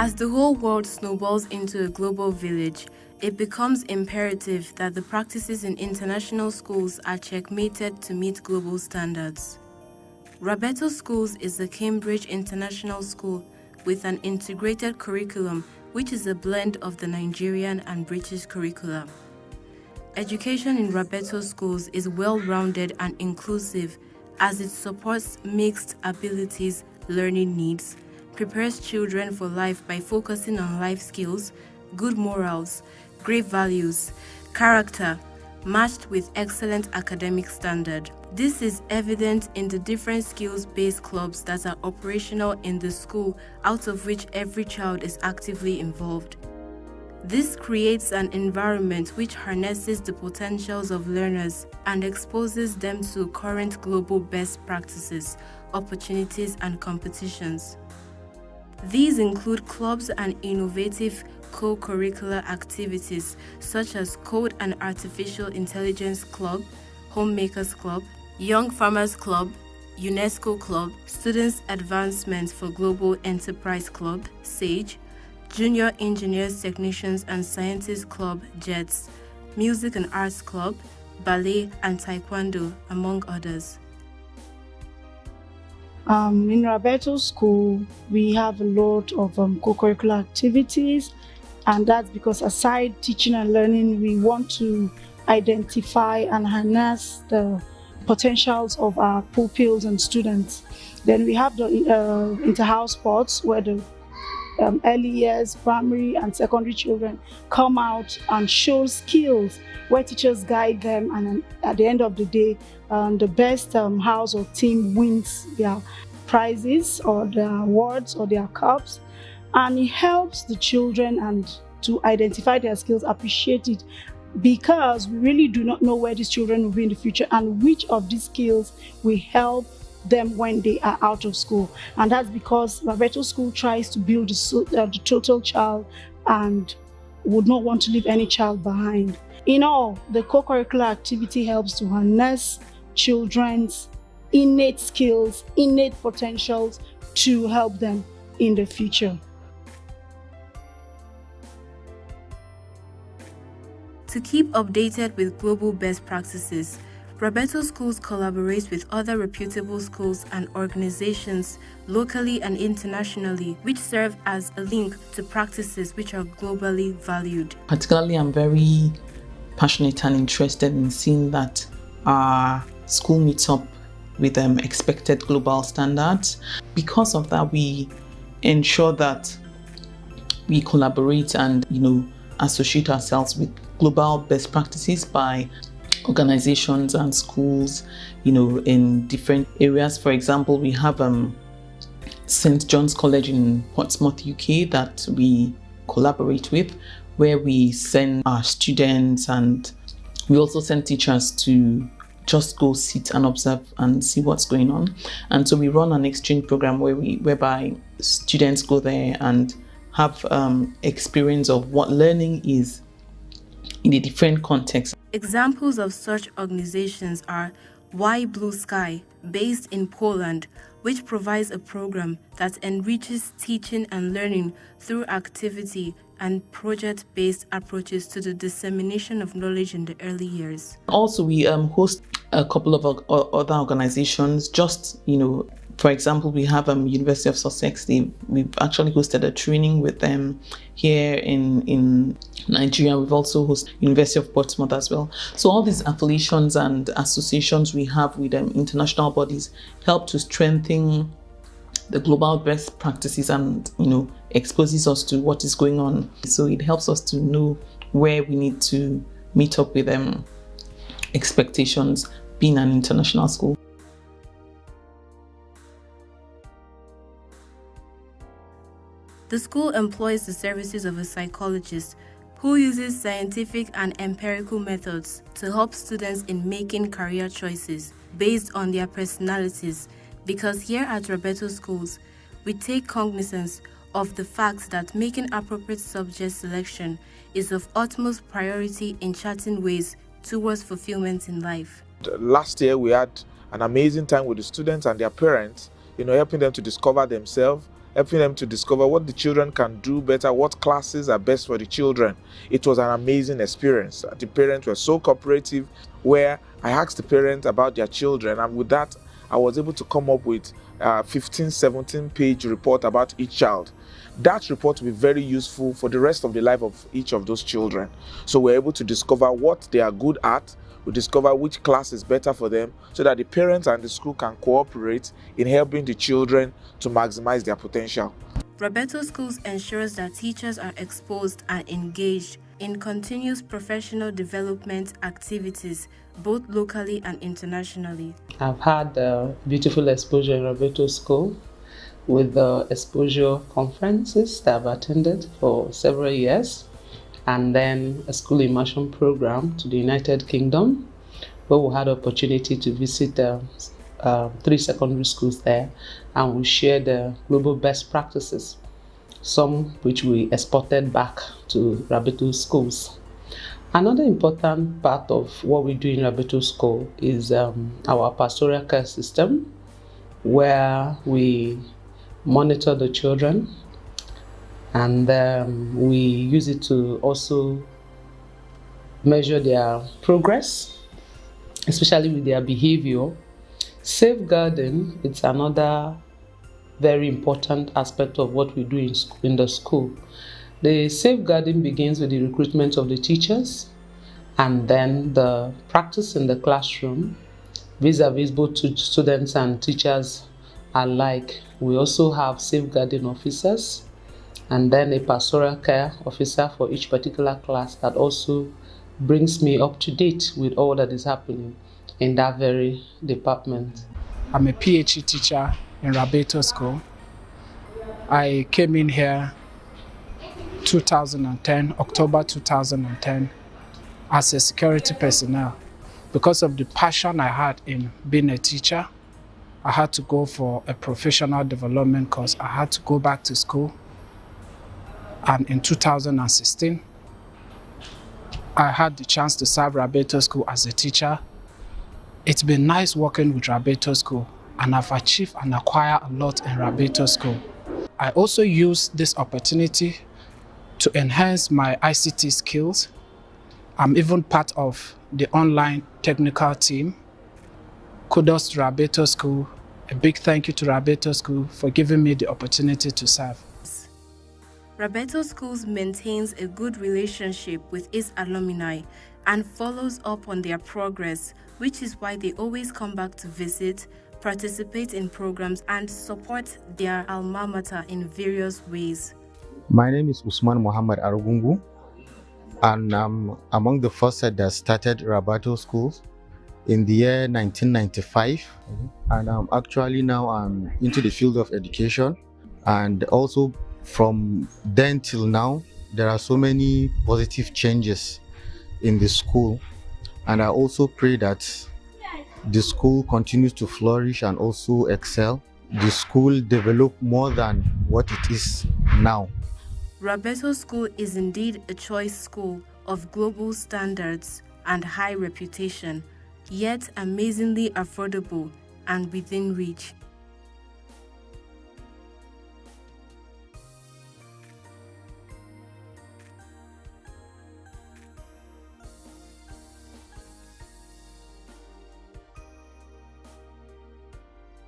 As the whole world snowballs into a global village, it becomes imperative that the practices in international schools are checkmated to meet global standards. Raberto Schools is a Cambridge international school with an integrated curriculum which is a blend of the Nigerian and British curricula. Education in Raberto Schools is well-rounded and inclusive as it supports mixed abilities learning needs, prepares children for life by focusing on life skills, good morals, great values, character, matched with excellent academic standard. This is evident in the different skills-based clubs that are operational in the school, out of which every child is actively involved. This creates an environment which harnesses the potentials of learners and exposes them to current global best practices, opportunities, and competitions. These include clubs and innovative co-curricular activities such as Code and Artificial Intelligence Club, Homemakers Club, Young Farmers Club, UNESCO Club, Students Advancement for Global Enterprise Club, SAGE, Junior Engineers, Technicians and Scientists Club, JETS, Music and Arts Club, Ballet and Taekwondo, among others. In Raberto School, we have a lot of co-curricular activities, and that's because aside teaching and learning, we want to identify and harness the potentials of our pupils and students. Then we have the inter-house sports where the early years, primary and secondary children come out and show skills where teachers guide them, and at the end of the day, the best house or team wins their prizes or their awards or their cups, and it helps the children and to identify their skills, appreciate it, because we really do not know where these children will be in the future and which of these skills will help them when they are out of school. And that's because Raberto School tries to build the total child and would not want to leave any child behind. In all, the co-curricular activity helps to harness children's innate skills, innate potentials to help them in the future. To keep updated with global best practices, Raberto Schools collaborates with other reputable schools and organizations locally and internationally, which serve as a link to practices which are globally valued. Particularly, I'm very passionate and interested in seeing that our school meets up with expected global standards. Because of that, we ensure that we collaborate and, associate ourselves with global best practices by organizations and schools, in different areas. For example, we have St. John's College in Portsmouth, UK that we collaborate with, where we send our students, and we also send teachers to just go sit and observe and see what's going on. And so we run an exchange program whereby students go there and have experience of what learning is in a different context. Examples of such organizations are Why Blue Sky, based in Poland, which provides a program that enriches teaching and learning through activity and project-based approaches to the dissemination of knowledge in the early years. Also, we host a couple of other organizations. Just, for example, we have University of Sussex. We've actually hosted a training with them here in Nigeria. We've also hosted University of Portsmouth as well. So all these affiliations and associations we have with international bodies help to strengthen the global best practices and, exposes us to what is going on. So it helps us to know where we need to meet up with expectations being an international school. The school employs the services of a psychologist who uses scientific and empirical methods to help students in making career choices based on their personalities, because here at Raberto Schools, we take cognizance of the fact that making appropriate subject selection is of utmost priority in charting ways towards fulfillment in life. Last year, we had an amazing time with the students and their parents, helping them to discover themselves, helping them to discover what the children can do better, what classes are best for the children. It was an amazing experience. The parents were so cooperative, where I asked the parents about their children, and with that, I was able to come up with a 15, 17 page report about each child. That report will be very useful for the rest of the life of each of those children. So we're able to discover what they are good at, we discover which class is better for them, so that the parents and the school can cooperate in helping the children to maximize their potential. Raberto Schools ensures that teachers are exposed and engaged in continuous professional development activities, both locally and internationally. I've had beautiful exposure in Raberto School with the exposure conferences that I've attended for several years, and then a school immersion program to the United Kingdom, where we had the opportunity to visit 3 secondary schools there, and we shared the global best practices, some which we exported back to Raberto Schools. Another important part of what we do in Raberto School is our pastoral care system, where we monitor the children, and we use it to also measure their progress, especially with their behavior. Safeguarding, it's another very important aspect of what we do in the school. The safeguarding begins with the recruitment of the teachers, and then the practice in the classroom vis-a-vis both to students and teachers alike. We also have safeguarding officers, and then a pastoral care officer for each particular class that also brings me up to date with all that is happening in that very department. I'm a PhD teacher in Raberto School. I came in here 2010, October 2010, as a security personnel. Because of the passion I had in being a teacher, I had to go for a professional development course. I had to go back to school. And in 2016, I had the chance to serve Raberto School as a teacher. It's been nice working with Raberto School, and I've achieved and acquired a lot in Raberto School. I also use this opportunity to enhance my ICT skills. I'm even part of the online technical team. Kudos to Raberto School. A big thank you to Raberto School for giving me the opportunity to serve. Raberto Schools maintains a good relationship with its alumni and follows up on their progress, which is why they always come back to visit, participate in programs, and support their alma mater in various ways. My name is Usman Muhammad Arugungu, and I'm among the first set that started Raberto Schools in the year 1995. And actually now I'm into the field of education, and also from then till now, there are so many positive changes in the school. And I also pray that the school continues to flourish and also excel. The school develop more than what it is now. Raberto School is indeed a choice school of global standards and high reputation, yet amazingly affordable and within reach.